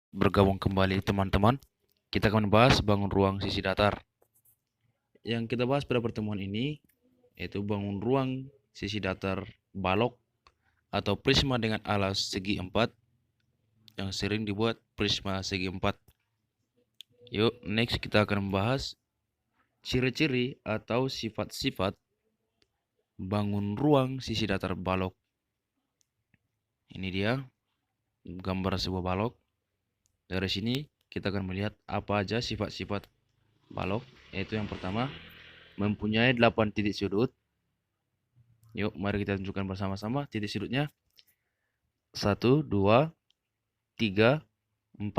Bergabung kembali teman-teman. Kita akan membahas bangun ruang sisi datar. Yang kita bahas pada pertemuan ini yaitu bangun ruang sisi datar balok atau prisma dengan alas segi 4 yang sering dibuat prisma segi 4. Yuk, next kita akan membahas ciri-ciri atau sifat-sifat bangun ruang sisi datar balok. Ini dia gambar sebuah balok. Dari sini kita akan melihat apa aja sifat-sifat balok, yaitu yang pertama mempunyai 8 titik sudut. Yuk, mari kita tunjukkan bersama-sama titik sudutnya. 1, 2, 3, 4,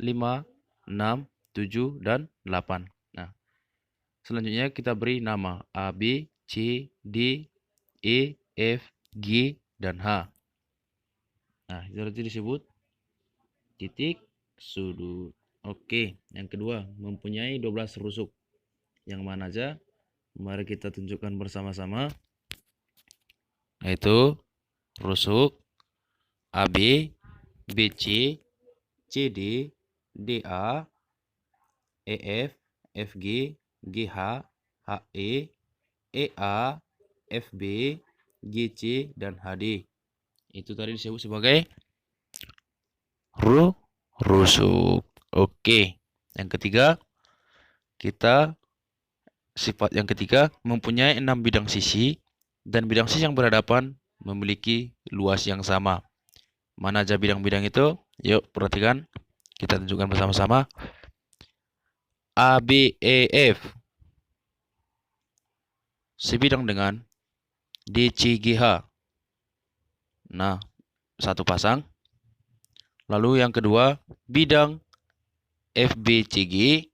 5, 6, 7, dan 8. Nah, selanjutnya kita beri nama A, B, C, D, E, F, G, dan H. Nah, itu disebut titik sudut. Oke, yang kedua mempunyai 12 rusuk. Yang mana aja? Mari kita tunjukkan bersama-sama. Yaitu rusuk AB, BC, CD, DA, EF, FG, GH, HE, EA, FB, GC, dan HD. Itu tadi disebut sebagai rusuk. Oke. Yang ketiga, sifat yang ketiga mempunyai 6 bidang sisi dan bidang sisi yang berhadapan memiliki luas yang sama. Mana aja bidang-bidang itu? Yuk, perhatikan. Kita tunjukkan bersama-sama. A, B, E, F sebidang dengan D, C, G, H. Nah, satu pasang. Lalu yang kedua, bidang F, B, C, G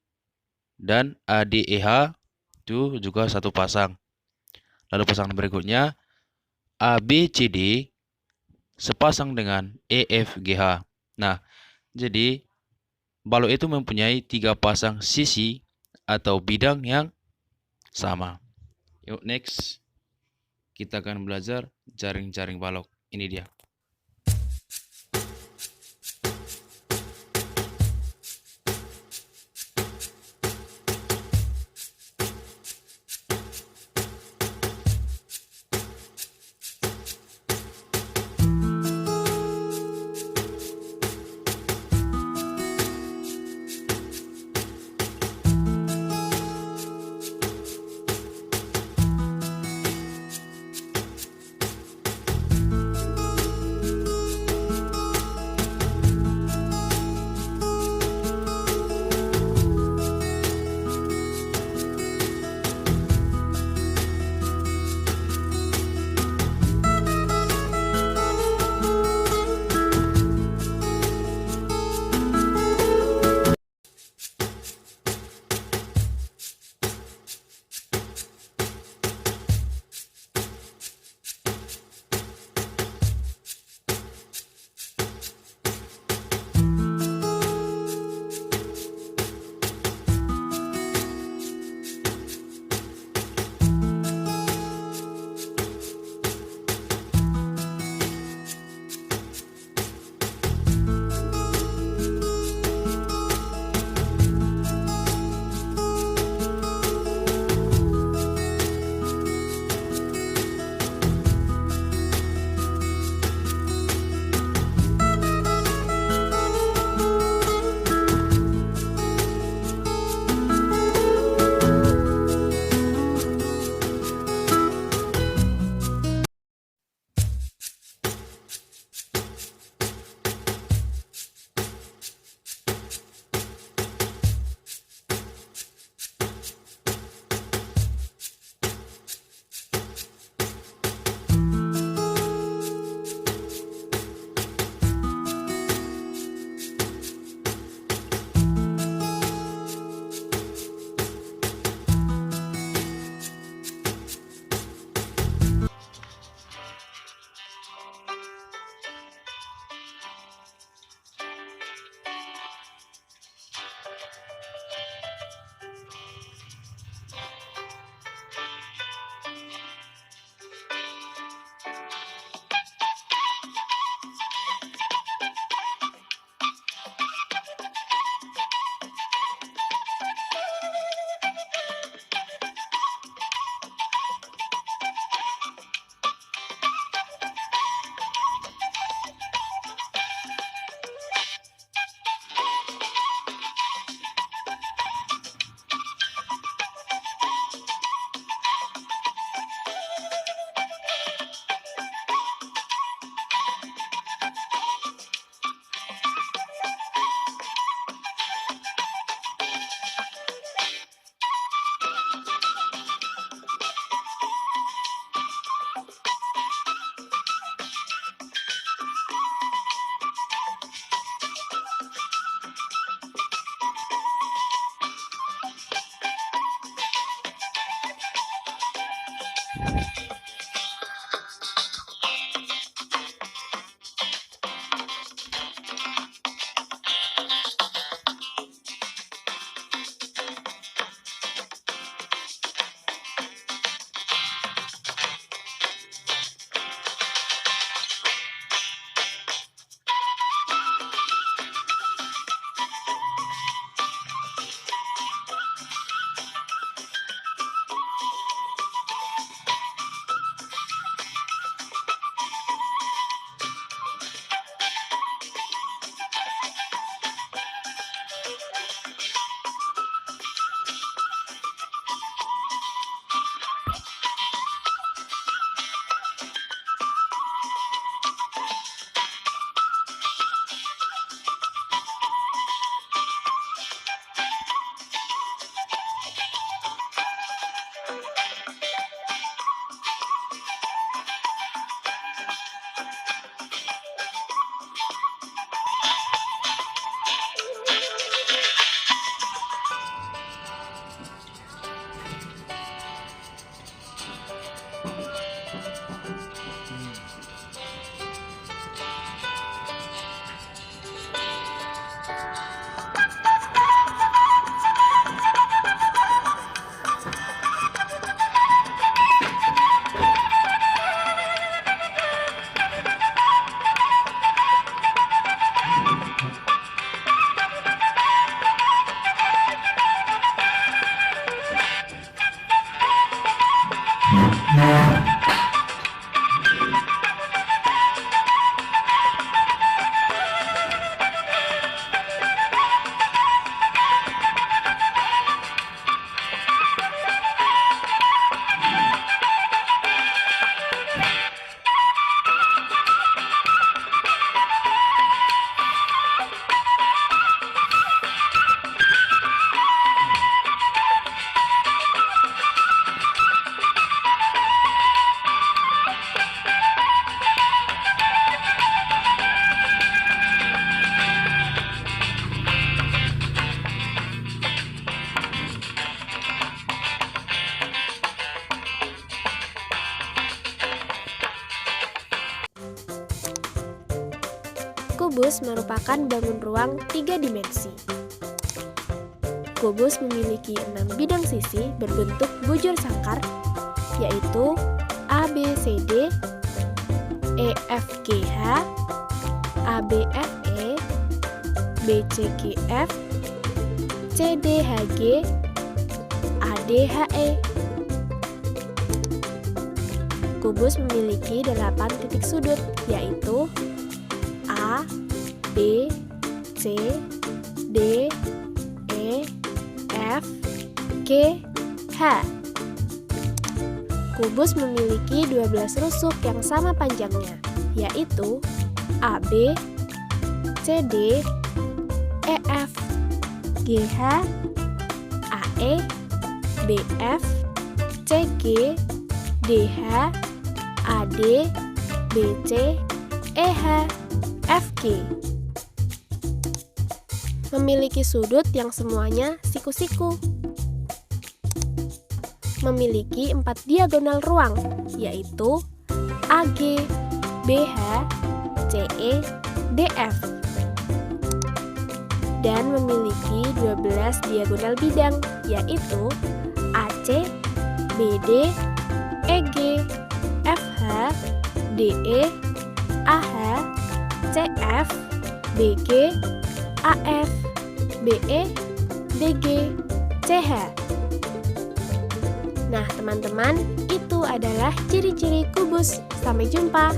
dan A, D, E, H itu juga satu pasang. Lalu pasangan berikutnya, A, B, C, D sepasang dengan E, F, G, H. Nah, jadi balok itu mempunyai 3 pasang sisi atau bidang yang sama. Yuk, next. Kita akan belajar jaring-jaring balok. Ini dia. Kubus merupakan bangun ruang 3 dimensi. Kubus memiliki 6 bidang sisi berbentuk bujur sangkar, yaitu ABCD, EFGH, ABFE, BCGF, CDHG, ADHE. Kubus memiliki 8 titik sudut, yaitu A, B, C, D, E, F, G, H. Kubus memiliki 12 rusuk yang sama panjangnya, yaitu AB, CD, EF, GH, AE, BF, CG, DH, AD, BC, EH, FG. Memiliki sudut yang semuanya siku-siku. Memiliki 4 diagonal ruang, yaitu AG, BH, CE, DF. Dan memiliki 12 diagonal bidang, yaitu AC, BD, EG, FH, DE, AH, CF, BG, AF, BE, DG, CH. Nah, teman-teman, itu adalah ciri-ciri kubus. Sampai jumpa.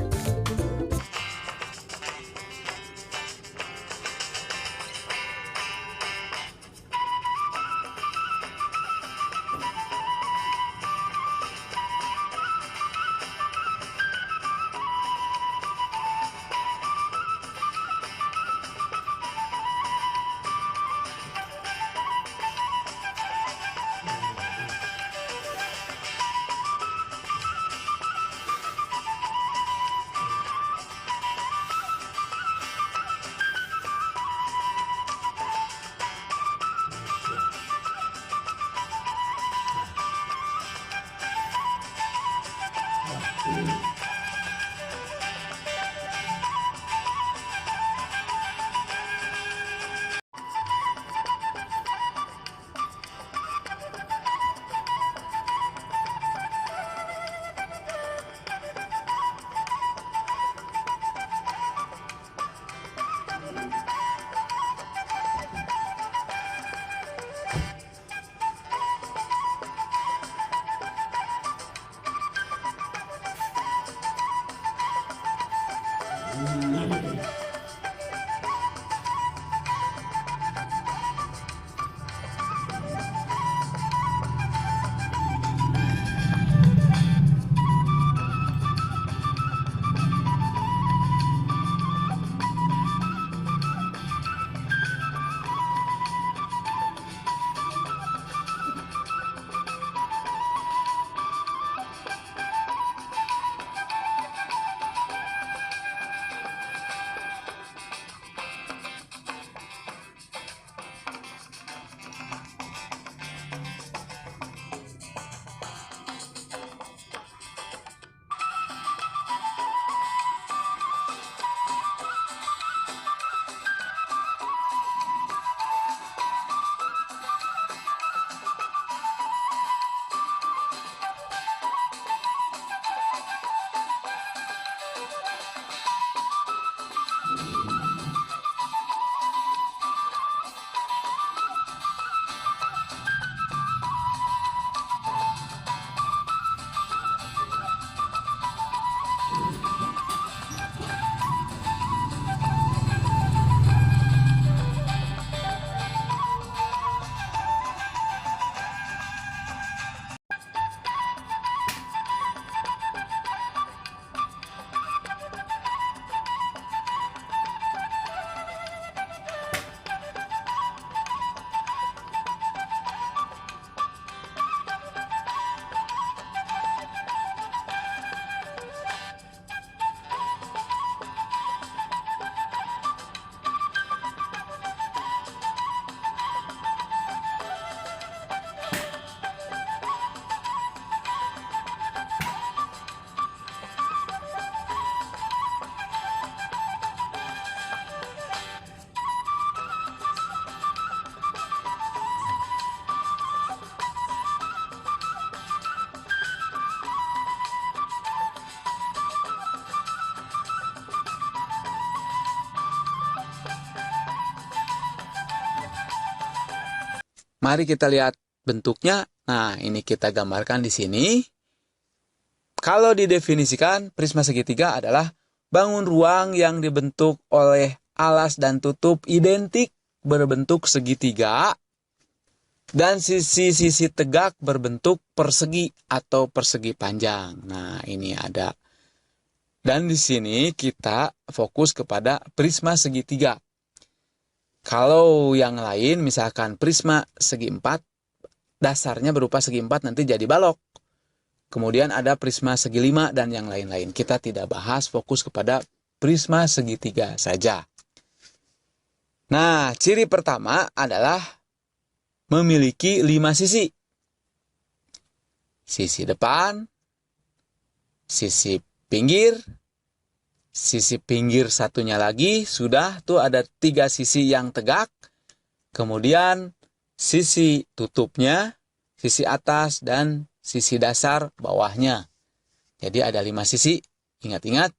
Mari kita lihat bentuknya. Nah, ini kita gambarkan di sini. Kalau didefinisikan, prisma segitiga adalah bangun ruang yang dibentuk oleh alas dan tutup identik berbentuk segitiga dan sisi-sisi tegak berbentuk persegi atau persegi panjang. Nah, ini ada. Dan di sini kita fokus kepada prisma segitiga. Kalau yang lain, misalkan prisma segi 4, dasarnya berupa segi 4 nanti jadi balok. Kemudian ada prisma segi 5 dan yang lain-lain. Kita tidak bahas, fokus kepada prisma segitiga saja. Nah, ciri pertama adalah memiliki 5 sisi. Sisi depan, sisi pinggir satunya lagi, sudah tuh ada 3 sisi yang tegak. Kemudian sisi tutupnya, sisi atas, dan sisi dasar bawahnya. Jadi ada 5 sisi. Ingat-ingat,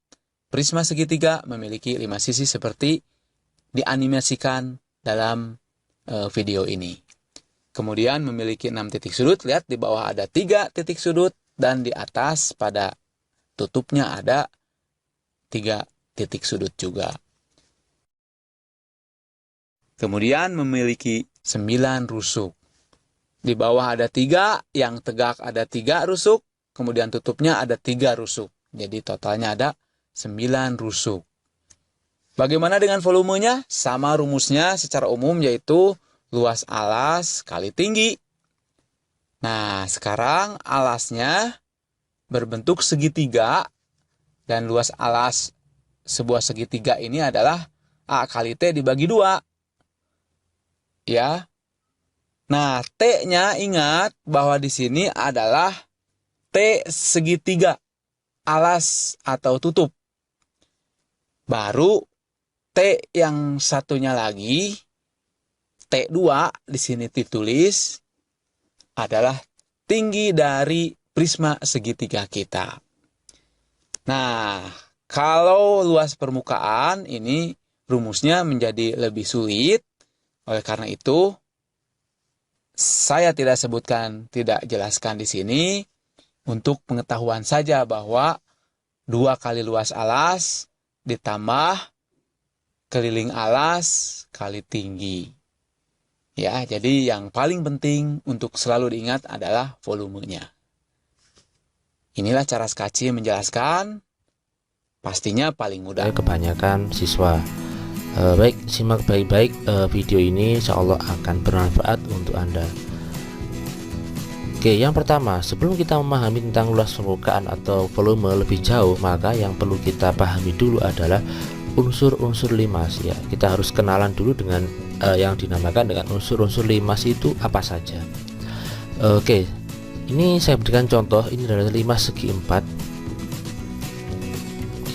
prisma segitiga memiliki 5 sisi seperti dianimasikan dalam video ini. Kemudian memiliki 6 titik sudut. Lihat di bawah ada 3 titik sudut dan di atas pada tutupnya ada 3 titik sudut juga. Kemudian memiliki 9 rusuk. Di bawah ada 3, yang tegak ada 3 rusuk, kemudian tutupnya ada 3 rusuk. Jadi totalnya ada 9 rusuk. Bagaimana dengan volumenya? Sama rumusnya secara umum, yaitu luas alas kali tinggi. Nah, sekarang alasnya berbentuk segitiga dan luas alas sebuah segitiga ini adalah A kali T dibagi 2. Ya. Nah, T-nya ingat bahwa di sini adalah T segitiga, alas atau tutup. Baru T yang satunya lagi, T2 di sini ditulis adalah tinggi dari prisma segitiga kita. Nah, kalau luas permukaan ini rumusnya menjadi lebih sulit. Oleh karena itu, saya tidak jelaskan di sini. Untuk pengetahuan saja bahwa 2 kali luas alas ditambah keliling alas kali tinggi. Ya, jadi yang paling penting untuk selalu diingat adalah volumenya. Inilah cara Skaci menjelaskan. Pastinya paling mudah. Kebanyakan siswa. Baik, simak baik-baik video ini, insya Allah akan bermanfaat untuk Anda. Oke, yang pertama, sebelum kita memahami tentang luas permukaan atau volume lebih jauh, maka yang perlu kita pahami dulu adalah unsur-unsur limas. Ya, kita harus kenalan dulu dengan yang dinamakan dengan unsur-unsur limas itu apa saja. Oke, ini saya berikan contoh. Ini adalah limas segi 4.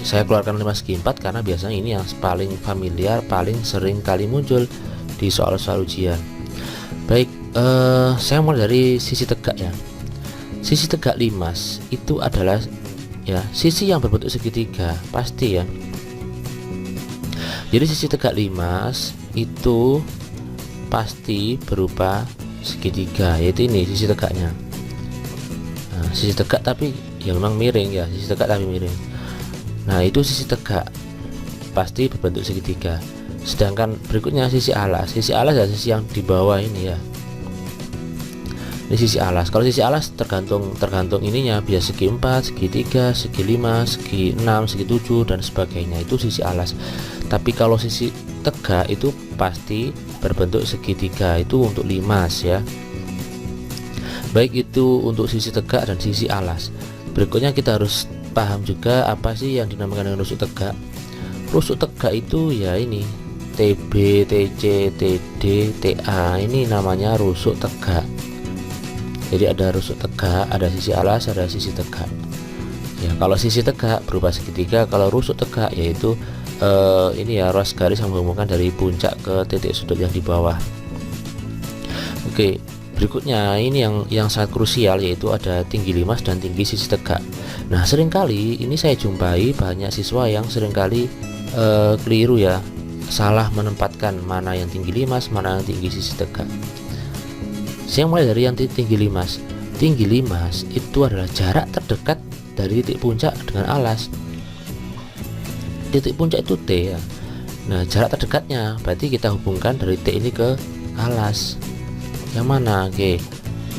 Saya keluarkan limas segi 4 karena biasanya ini yang paling familiar, paling sering kali muncul di soal-soal ujian. Baik, saya mulai dari sisi tegak ya. Sisi tegak limas itu adalah ya sisi yang berbentuk segitiga, pasti ya. Jadi sisi tegak limas itu pasti berupa segitiga, yaitu ini sisi tegaknya. Nah, sisi tegak tapi yang memang miring ya, sisi tegak tapi miring. Nah, itu sisi tegak pasti berbentuk segitiga. Sedangkan berikutnya sisi alas. Sisi alas adalah sisi yang di bawah ini ya. Ini sisi alas. Kalau sisi alas tergantung ininya, bisa segi 4, segi 3, segi 5, segi 6, segi 7 dan sebagainya. Itu sisi alas. Tapi kalau sisi tegak itu pasti berbentuk segitiga. Itu untuk limas ya. Baik itu untuk sisi tegak dan sisi alas. Berikutnya kita harus paham juga apa sih yang dinamakan dengan rusuk tegak. Rusuk tegak itu ya ini TB, TC, TD, TA, ini namanya rusuk tegak. Jadi ada rusuk tegak, ada sisi alas, ada sisi tegak. Ya, kalau sisi tegak berupa segitiga, kalau rusuk tegak yaitu ini ya ruas garis yang menghubungkan dari puncak ke titik sudut yang di bawah. Oke, berikutnya ini yang sangat krusial, yaitu ada tinggi limas dan tinggi sisi tegak. Nah, seringkali ini saya jumpai banyak siswa yang seringkali keliru ya, salah menempatkan mana yang tinggi limas, mana yang tinggi sisi tegak. Saya mulai dari yang tinggi limas. Tinggi limas itu adalah jarak terdekat dari titik puncak dengan alas. Titik puncak itu T ya. Nah, jarak terdekatnya berarti kita hubungkan dari T ini ke alas. Yang mana? Oke.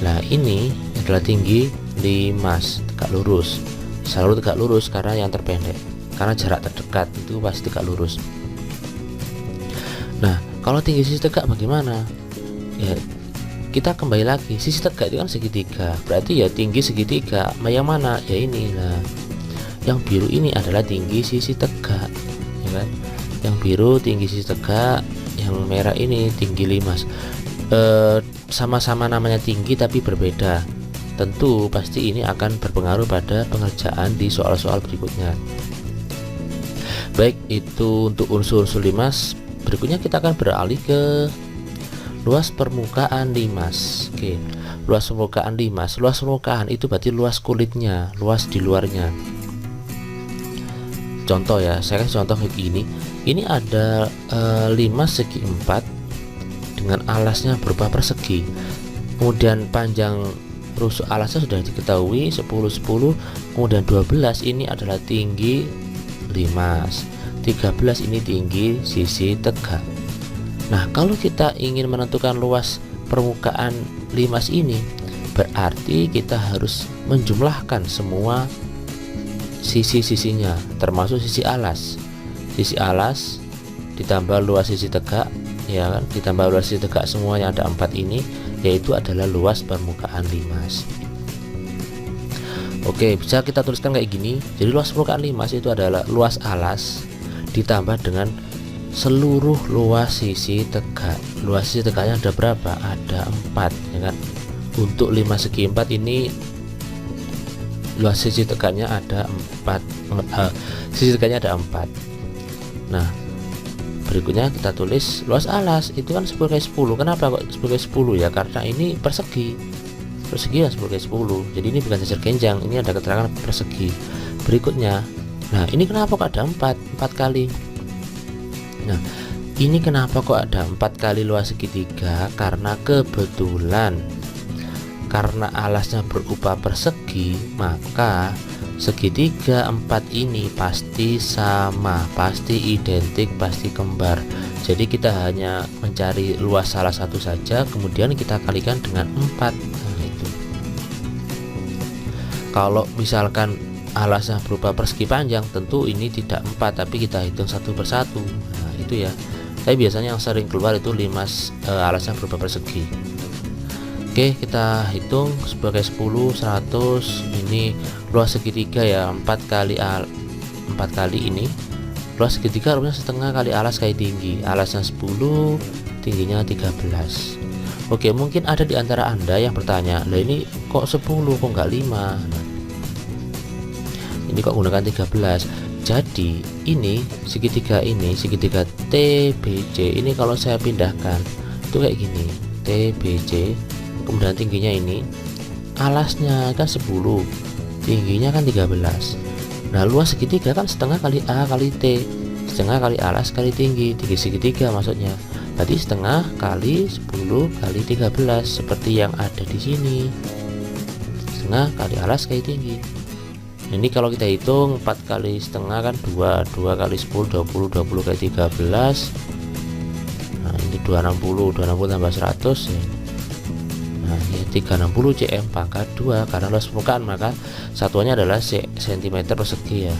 Nah, ini adalah tinggi limas, tegak lurus. Selalu tegak lurus karena yang terpendek. Karena jarak terdekat itu pasti tegak lurus. Nah, kalau tinggi sisi tegak bagaimana? Ya, kita kembali lagi, sisi tegak itu kan segitiga, berarti ya tinggi segitiga. Yang mana? Ya ini. Nah, yang biru ini adalah tinggi sisi tegak, ya kan? Yang biru tinggi sisi tegak, yang merah ini tinggi limas. Sama-sama namanya tinggi tapi berbeda. Tentu pasti ini akan berpengaruh pada pengerjaan di soal-soal berikutnya. Baik, itu untuk unsur-unsur limas. Berikutnya kita akan beralih ke luas permukaan limas. Oke, luas permukaan limas. Luas permukaan itu berarti luas kulitnya, luas di luarnya. Contoh ya, saya kasih contoh kayak gini. Ini ada limas segi 4 dengan alasnya berupa persegi. Kemudian panjang rusuk alasnya sudah diketahui 10 kemudian 12 ini adalah tinggi limas, 13 ini tinggi sisi tegak. Nah, kalau kita ingin menentukan luas permukaan limas ini, berarti kita harus menjumlahkan semua sisi-sisinya, termasuk sisi alas. Sisi alas ditambah luas sisi tegak, ya kan? Ditambah luas sisi tegak, semuanya ada 4 ini, yaitu adalah luas permukaan limas. Oke, bisa kita tuliskan kayak gini. Jadi luas permukaan limas itu adalah luas alas ditambah dengan seluruh luas sisi tegak. Luas sisi tegaknya ada berapa? Ada 4, ya kan? Untuk 5 segi 4 ini luas sisi tegaknya ada 4. Sisi tegaknya ada 4. Nah, berikutnya kita tulis luas alas itu kan 10x10. Kenapa kok 10x10 ya? Karena ini persegi. Persegi ya 10x10. Jadi ini bukan jajar genjang, ini ada keterangan persegi. Berikutnya, nah ini kenapa kok ada 4 kali? Nah, ini kenapa kok ada 4 kali luas segitiga? Karena kebetulan karena alasnya berupa persegi, maka segitiga 4 ini pasti sama, pasti identik, pasti kembar. Jadi kita hanya mencari luas salah satu saja, kemudian kita kalikan dengan 4. Nah, itu. Kalau misalkan alasnya berupa persegi panjang, tentu ini tidak 4, tapi kita hitung satu persatu. Nah, itu ya. Tapi biasanya yang sering keluar itu limas alasnya berupa persegi. Oke, kita hitung sebagai 10, 100. Ini luas segitiga ya, 4 kali ini. Luas segitiga harusnya setengah kali alas kali tinggi. Alasnya 10, tingginya 13. Oke, mungkin ada di antara Anda yang bertanya, "Lah ini kok 10 kok nggak 5?" Nah, ini kok gunakan 13. Jadi, ini segitiga TBC ini kalau saya pindahkan itu kayak gini. TBC kemudian tingginya ini, alasnya kan 10, tingginya kan 13. Nah, luas segitiga kan setengah kali A kali T, setengah kali alas kali tinggi segitiga maksudnya. Berarti setengah kali 10 kali 13 seperti yang ada di sini. Setengah kali alas kali tinggi. Ini kalau kita hitung 4 kali setengah kan 2 kali 10 20 kali 13. Nah, ini 260 tambah 100 ya. Nah, ya 360 cm pangkat 2 karena luas permukaan maka satuannya adalah cm persegi ya.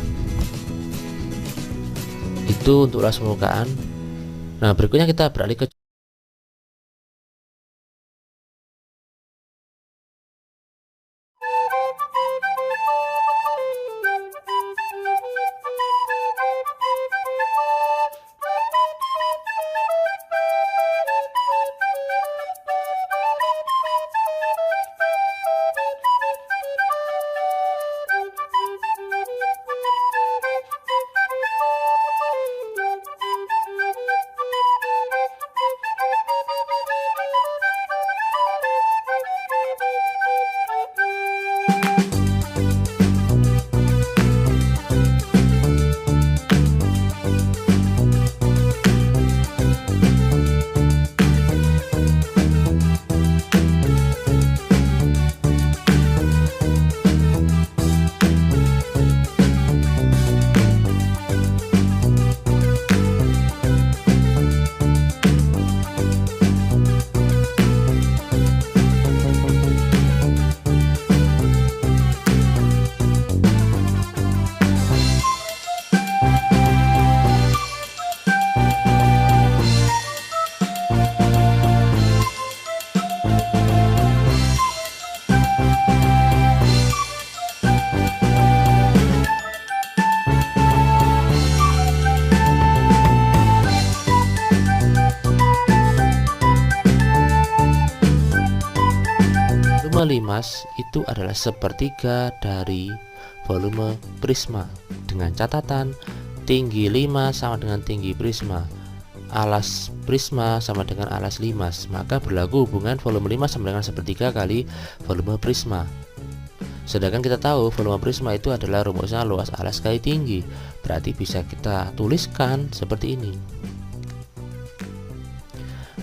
Itu untuk luas permukaan. Nah, berikutnya kita beralih ke volume limas itu adalah sepertiga dari volume prisma, dengan catatan tinggi limas sama dengan tinggi prisma, alas prisma sama dengan alas limas, maka berlaku hubungan volume limas sama dengan sepertiga kali volume prisma. Sedangkan kita tahu volume prisma itu adalah rumusnya luas alas kali tinggi, berarti bisa kita tuliskan seperti ini.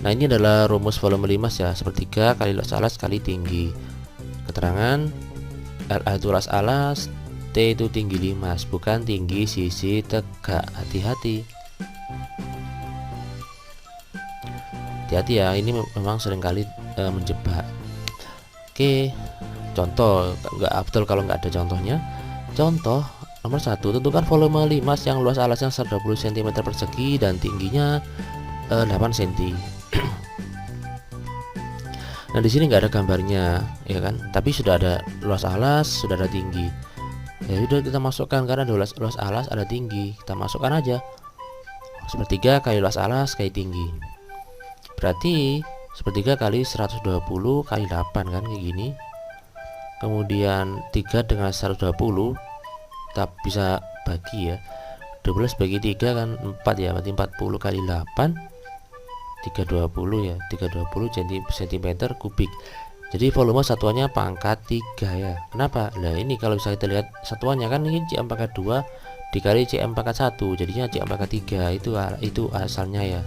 Nah, ini adalah rumus volume limas ya, sepertiga kali luas alas kali tinggi. Keterangan LA itu luas alas, T itu tinggi limas, bukan tinggi sisi tegak. Hati-hati. Hati-hati ya, ini memang seringkali menjebak. Oke, contoh, nggak betul kalau nggak ada contohnya. Contoh nomor 1, tentukan volume limas yang luas alasnya 120 cm persegi dan tingginya 8 cm. Nah, di sini nggak ada gambarnya, ya kan? Tapi sudah ada luas alas, sudah ada tinggi. Ya udah, kita masukkan karena ada luas alas, ada tinggi. Kita masukkan aja. Sepertiga kali luas alas kali tinggi. Berarti sepertiga kali 120 kali 8 kan, kayak gini. Kemudian 3 dengan 120 kita bisa bagi ya. 12 bagi 3 kan 4 ya, berarti 40 kali 8 320 ya, 320 cm kubik. Jadi volume satuannya pangkat 3 ya. Kenapa? Nah, ini kalau bisa kita lihat satuannya kan ini cm pangkat 2 dikali cm pangkat 1, jadinya cm pangkat 3. Itu asalnya ya.